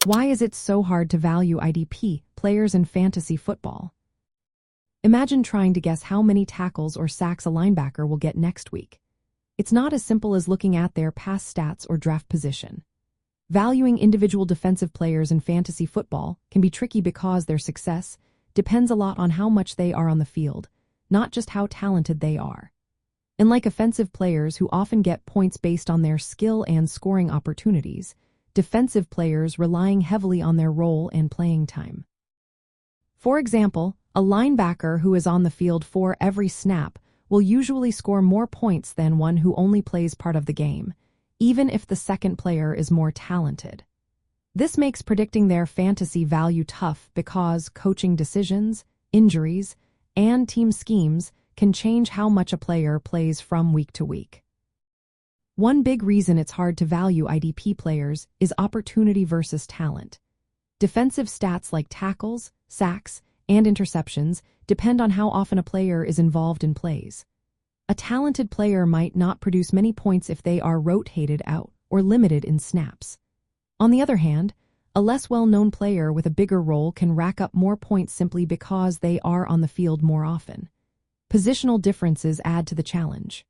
Why is it so hard to value IDP players in fantasy football? Imagine trying to guess how many tackles or sacks a linebacker will get next week. It's not as simple as looking at their past stats or draft position. Valuing individual defensive players in fantasy football can be tricky because their success depends a lot on how much they are on the field, not just how talented they are. Unlike offensive players who often get points based on their skill and scoring opportunities, defensive players relying heavily on their role and playing time. For example, a linebacker who is on the field for every snap will usually score more points than one who only plays part of the game, even if the second player is more talented. This makes predicting their fantasy value tough because coaching decisions, injuries, and team schemes can change how much a player plays from week to week. One big reason it's hard to value IDP players is opportunity versus talent. Defensive stats like tackles, sacks, and interceptions depend on how often a player is involved in plays. A talented player might not produce many points if they are rotated out or limited in snaps. On the other hand, a less well-known player with a bigger role can rack up more points simply because they are on the field more often. Positional differences add to the challenge.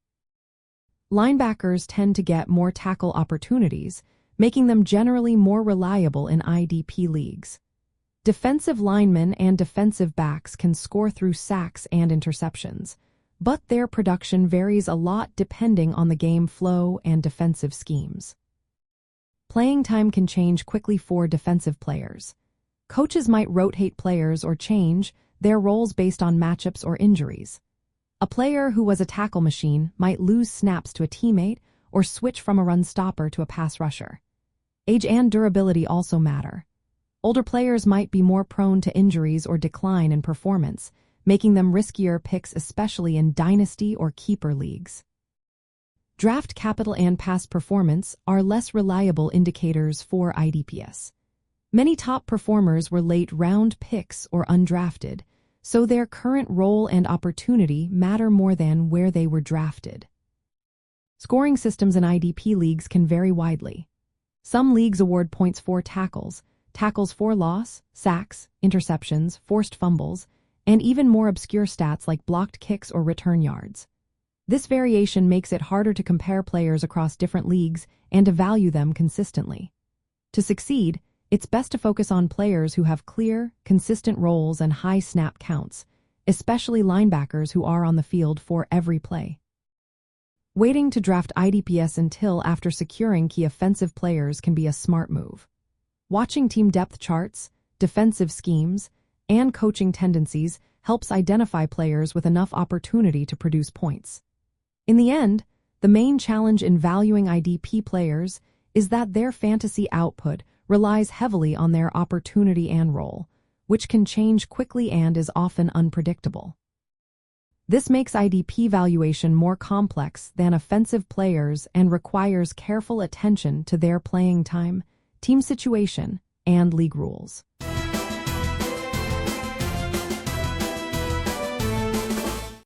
Linebackers tend to get more tackle opportunities, making them generally more reliable in IDP leagues. Defensive linemen and defensive backs can score through sacks and interceptions, but their production varies a lot depending on the game flow and defensive schemes. Playing time can change quickly for defensive players. Coaches might rotate players or change their roles based on matchups or injuries. A player who was a tackle machine might lose snaps to a teammate or switch from a run stopper to a pass rusher. Age and durability also matter. Older players might be more prone to injuries or decline in performance, making them riskier picks especially in dynasty or keeper leagues. Draft capital and past performance are less reliable indicators for IDPs. Many top performers were late-round picks or undrafted, so their current role and opportunity matter more than where they were drafted. Scoring systems in IDP leagues can vary widely. Some leagues award points for tackles, tackles for loss, sacks, interceptions, forced fumbles, and even more obscure stats like blocked kicks or return yards. This variation makes it harder to compare players across different leagues and to value them consistently. To succeed, it's best to focus on players who have clear, consistent roles and high snap counts, especially linebackers who are on the field for every play. Waiting to draft IDPs until after securing key offensive players can be a smart move. Watching team depth charts, defensive schemes, and coaching tendencies helps identify players with enough opportunity to produce points. In the end, the main challenge in valuing IDP players is that their fantasy output relies heavily on their opportunity and role, which can change quickly and is often unpredictable. This makes IDP valuation more complex than offensive players and requires careful attention to their playing time, team situation, and league rules.